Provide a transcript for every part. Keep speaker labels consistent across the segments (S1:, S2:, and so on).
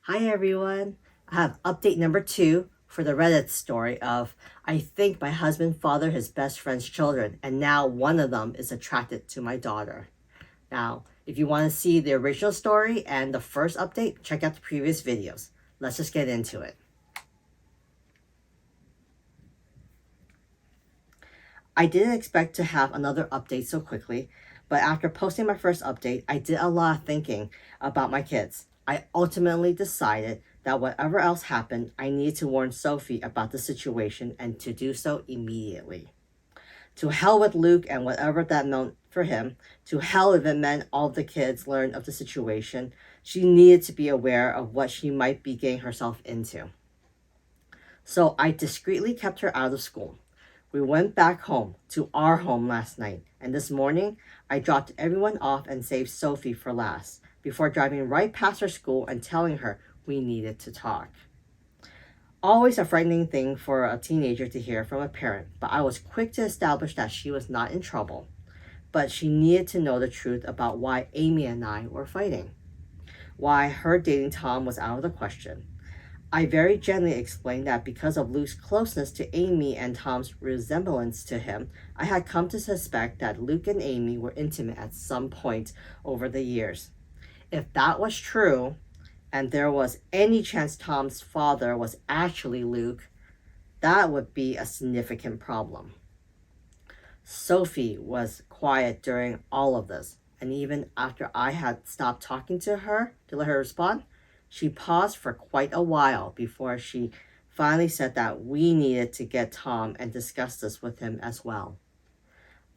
S1: Hi everyone! I have update number 2 for the Reddit story of I think my husband fathered his best friend's children and now one of them is attracted to my daughter. Now, if you want to see the original story and the first update, check out the previous videos. Let's just get into it. I didn't expect to have another update so quickly, but after posting my first update, I did a lot of thinking about my kids. I ultimately decided that whatever else happened, I needed to warn Sophie about the situation and to do so immediately. To hell with Luke and whatever that meant for him. To hell if it meant all the kids learned of the situation. She needed to be aware of what she might be getting herself into. So I discreetly kept her out of school. We went back home to our home last night, and this morning I dropped everyone off and saved Sophie for last, before driving right past her school and telling her we needed to talk. Always a frightening thing for a teenager to hear from a parent, but I was quick to establish that she was not in trouble, but she needed to know the truth about why Amy and I were fighting, why her dating Tom was out of the question. I very gently explained that because of Luke's closeness to Amy and Tom's resemblance to him, I had come to suspect that Luke and Amy were intimate at some point over the years. If that was true, and there was any chance Tom's father was actually Luke, that would be a significant problem. Sophie was quiet during all of this, and even after I had stopped talking to her to let her respond, she paused for quite a while before she finally said that we needed to get Tom and discuss this with him as well.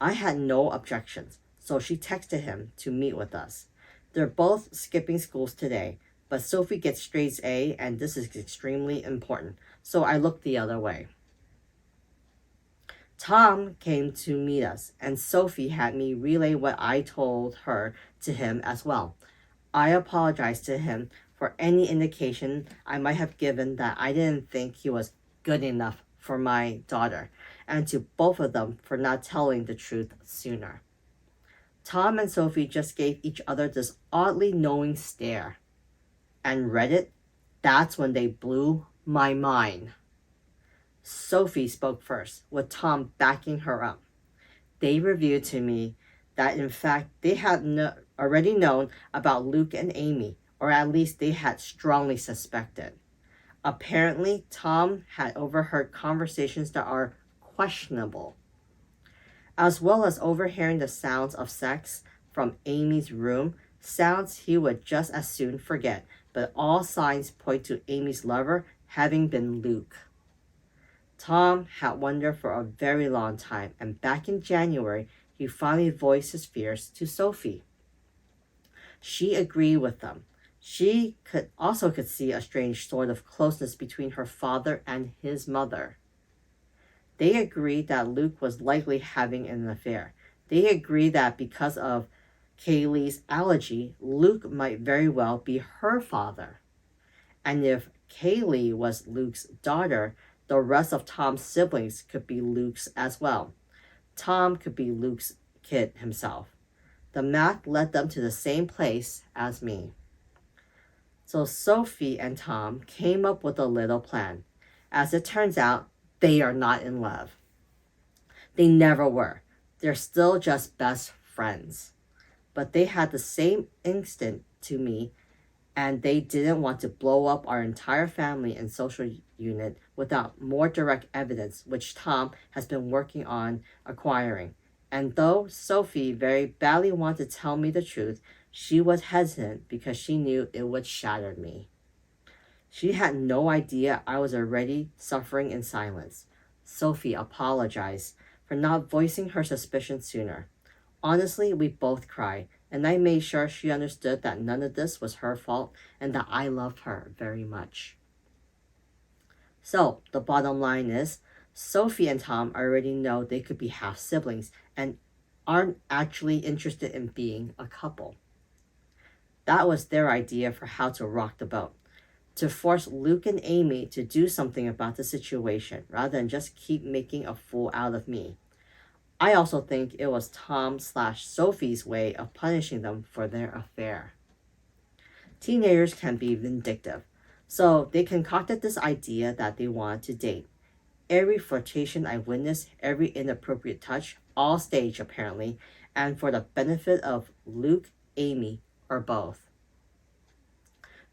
S1: I had no objections, so she texted him to meet with us. They're both skipping schools today, but Sophie gets straight A and this is extremely important, so I looked the other way. Tom came to meet us, and Sophie had me relay what I told her to him as well. I apologized to him for any indication I might have given that I didn't think he was good enough for my daughter, and to both of them for not telling the truth sooner. Tom and Sophie just gave each other this oddly knowing stare. And Reddit, that's when they blew my mind. Sophie spoke first, with Tom backing her up. They revealed to me that in fact they had already known about Luke and Amy, or at least they had strongly suspected. Apparently, Tom had overheard conversations that are questionable, as well as overhearing the sounds of sex from Amy's room, sounds he would just as soon forget, but all signs point to Amy's lover having been Luke. Tom had wondered for a very long time, and back in January, he finally voiced his fears to Sophie. She agreed with them. She could see a strange sort of closeness between her father and his mother. They agreed that Luke was likely having an affair. They agreed that because of Kaylee's allergy, Luke might very well be her father. And if Kaylee was Luke's daughter, the rest of Tom's siblings could be Luke's as well. Tom could be Luke's kid himself. The math led them to the same place as me. So Sophie and Tom came up with a little plan. As it turns out, they are not in love. They never were. They're still just best friends. But they had the same instinct to me, and they didn't want to blow up our entire family and social unit without more direct evidence, which Tom has been working on acquiring. And though Sophie very badly wanted to tell me the truth, she was hesitant because she knew it would shatter me. She had no idea I was already suffering in silence. Sophie apologized for not voicing her suspicions sooner. Honestly, we both cried, and I made sure she understood that none of this was her fault and that I loved her very much. So, the bottom line is, Sophie and Tom already know they could be half siblings and aren't actually interested in being a couple. That was their idea for how to rock the boat. To force Luke and Amy to do something about the situation rather than just keep making a fool out of me. I also think it was Tom/Sophie's way of punishing them for their affair. Teenagers can be vindictive. So they concocted this idea that they wanted to date. Every flirtation I witnessed, every inappropriate touch, all staged apparently, and for the benefit of Luke, Amy, or both.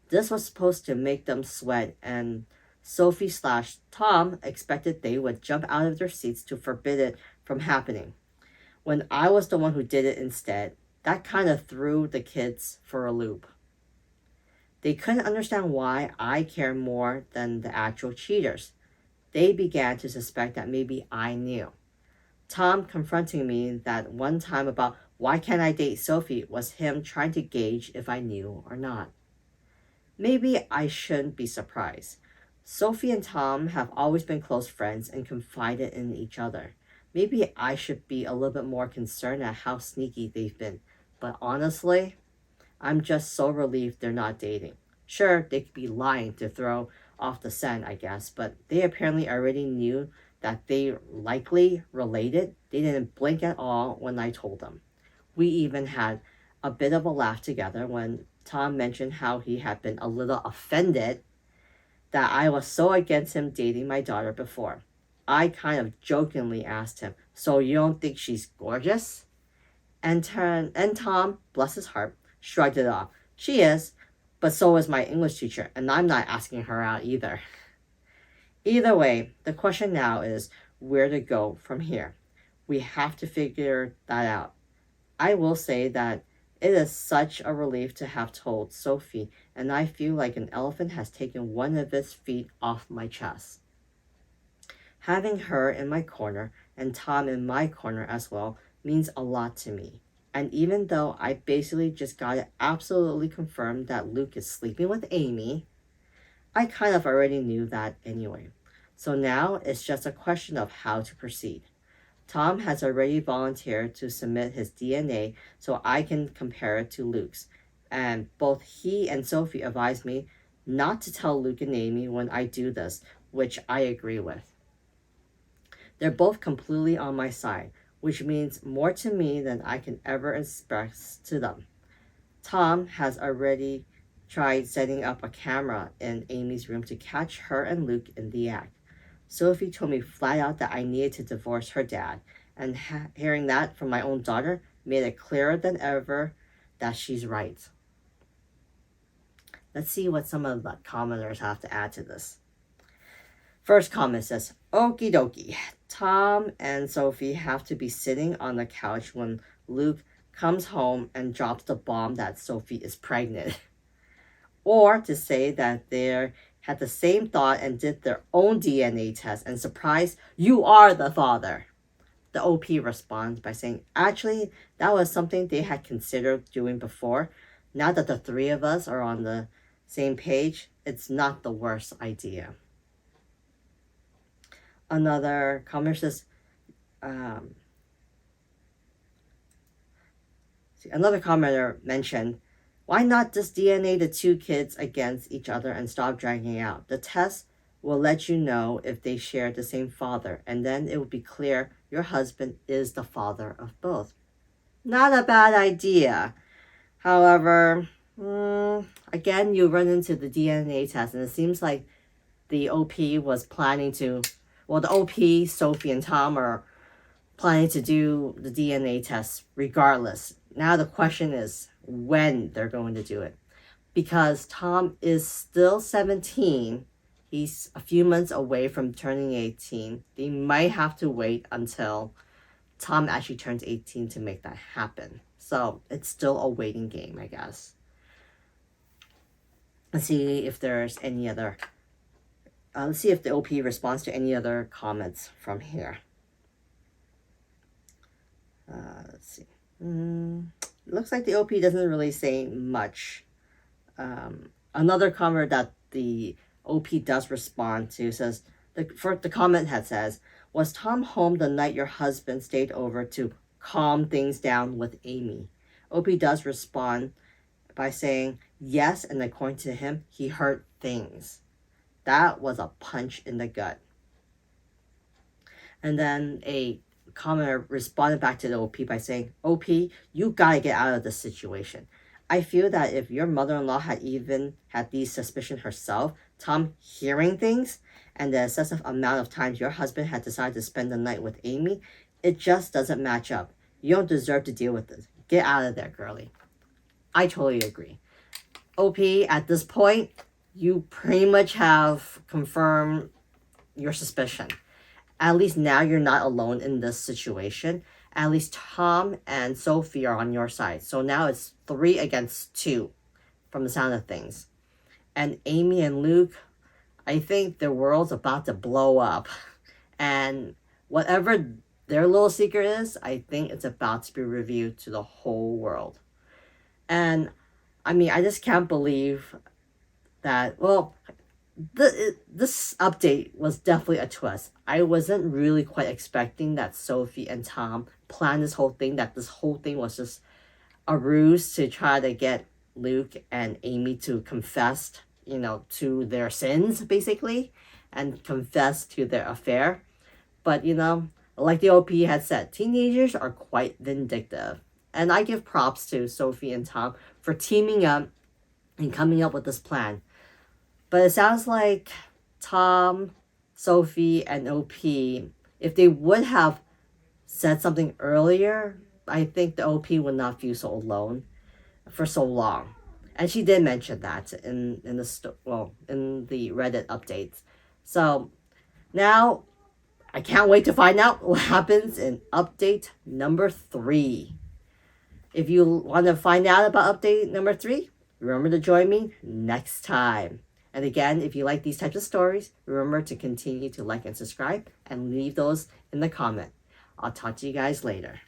S1: This was supposed to make them sweat, and Sophie slash Tom expected they would jump out of their seats to forbid it from happening. When I was the one who did it instead, that kind of threw the kids for a loop. They couldn't understand why I care more than the actual cheaters. They began to suspect that maybe I knew. Tom confronting me that one time about why can't I date Sophie was him trying to gauge if I knew or not. Maybe I shouldn't be surprised. Sophie and Tom have always been close friends and confided in each other. Maybe I should be a little bit more concerned at how sneaky they've been. But honestly, I'm just so relieved they're not dating. Sure, they could be lying to throw off the scent, I guess, but they apparently already knew that they likely related. They didn't blink at all when I told them. We even had a bit of a laugh together when Tom mentioned how he had been a little offended that I was so against him dating my daughter before. I kind of jokingly asked him, "So you don't think she's gorgeous?" And Tom, bless his heart, shrugged it off. "She is, but so is my English teacher, and I'm not asking her out either." Either way, the question now is where to go from here. We have to figure that out. I will say that it is such a relief to have told Sophie, and I feel like an elephant has taken one of its feet off my chest. Having her in my corner and Tom in my corner as well means a lot to me. And even though I basically just got it absolutely confirmed that Luke is sleeping with Amy, I kind of already knew that anyway. So now it's just a question of how to proceed. Tom has already volunteered to submit his DNA so I can compare it to Luke's. And both he and Sophie advised me not to tell Luke and Amy when I do this, which I agree with. They're both completely on my side, which means more to me than I can ever express to them. Tom has already tried setting up a camera in Amy's room to catch her and Luke in the act. Sophie told me flat out that I needed to divorce her dad, and hearing that from my own daughter made it clearer than ever that she's right. Let's see what some of the commenters have to add to this. First comment says, "Okie dokie. Tom and Sophie have to be sitting on the couch when Luke comes home and drops the bomb that Sophie is pregnant." Or to say that they had the same thought and did their own DNA test and surprise, "You are the father." The OP responds by saying, "Actually, that was something they had considered doing before. Now that the three of us are on the same page, it's not the worst idea." Another comment says, another commenter mentioned, "Why not just DNA the two kids against each other and stop dragging out? The test will let you know if they share the same father, and then it will be clear your husband is the father of both." Not a bad idea. However, again, you run into the DNA test, and it seems like the OP was planning to, the OP, Sophie, and Tom are planning to do the DNA test regardless. Now the question is when they're going to do it. Because Tom is still 17, he's a few months away from turning 18. They might have to wait until Tom actually turns 18 to make that happen. So it's still a waiting game, I guess. Let's see if there's any other... let's see if the OP responds to any other comments from here. Let's see. Looks like the OP doesn't really say much. Another comment that the OP does respond to says, the comment had says, "Was Tom home the night your husband stayed over to calm things down with Amy?" OP does respond by saying, "Yes, and according to him, he heard things." That was a punch in the gut. And then a commenter responded back to the OP by saying, "OP, you gotta get out of this situation. I feel that if your mother-in-law had even had these suspicions herself, Tom hearing things, and the excessive amount of times your husband had decided to spend the night with Amy, it just doesn't match up. You don't deserve to deal with this. Get out of there, girly. I totally agree. OP, at this point, you pretty much have confirmed your suspicion. At least now you're not alone in this situation. At least Tom and Sophie are on your side. So now it's 3 against 2 from the sound of things. And Amy and Luke, I think the world's about to blow up. And whatever their little secret is, I think it's about to be revealed to the whole world. And I mean, I just can't believe that, well, this update was definitely a twist. I wasn't really quite expecting that Sophie and Tom planned this whole thing, that this whole thing was just a ruse to try to get Luke and Amy to confess, to their sins, basically, and confess to their affair. But, like the OP had said, teenagers are quite vindictive. And I give props to Sophie and Tom for teaming up and coming up with this plan. But it sounds like Tom, Sophie, and OP, if they would have said something earlier, I think the OP would not feel so alone for so long. And she did mention that in the Reddit updates. So now I can't wait to find out what happens in update number 3. If you want to find out about update number 3, remember to join me next time. And again, if you like these types of stories, remember to continue to like and subscribe and leave those in the comment. I'll talk to you guys later.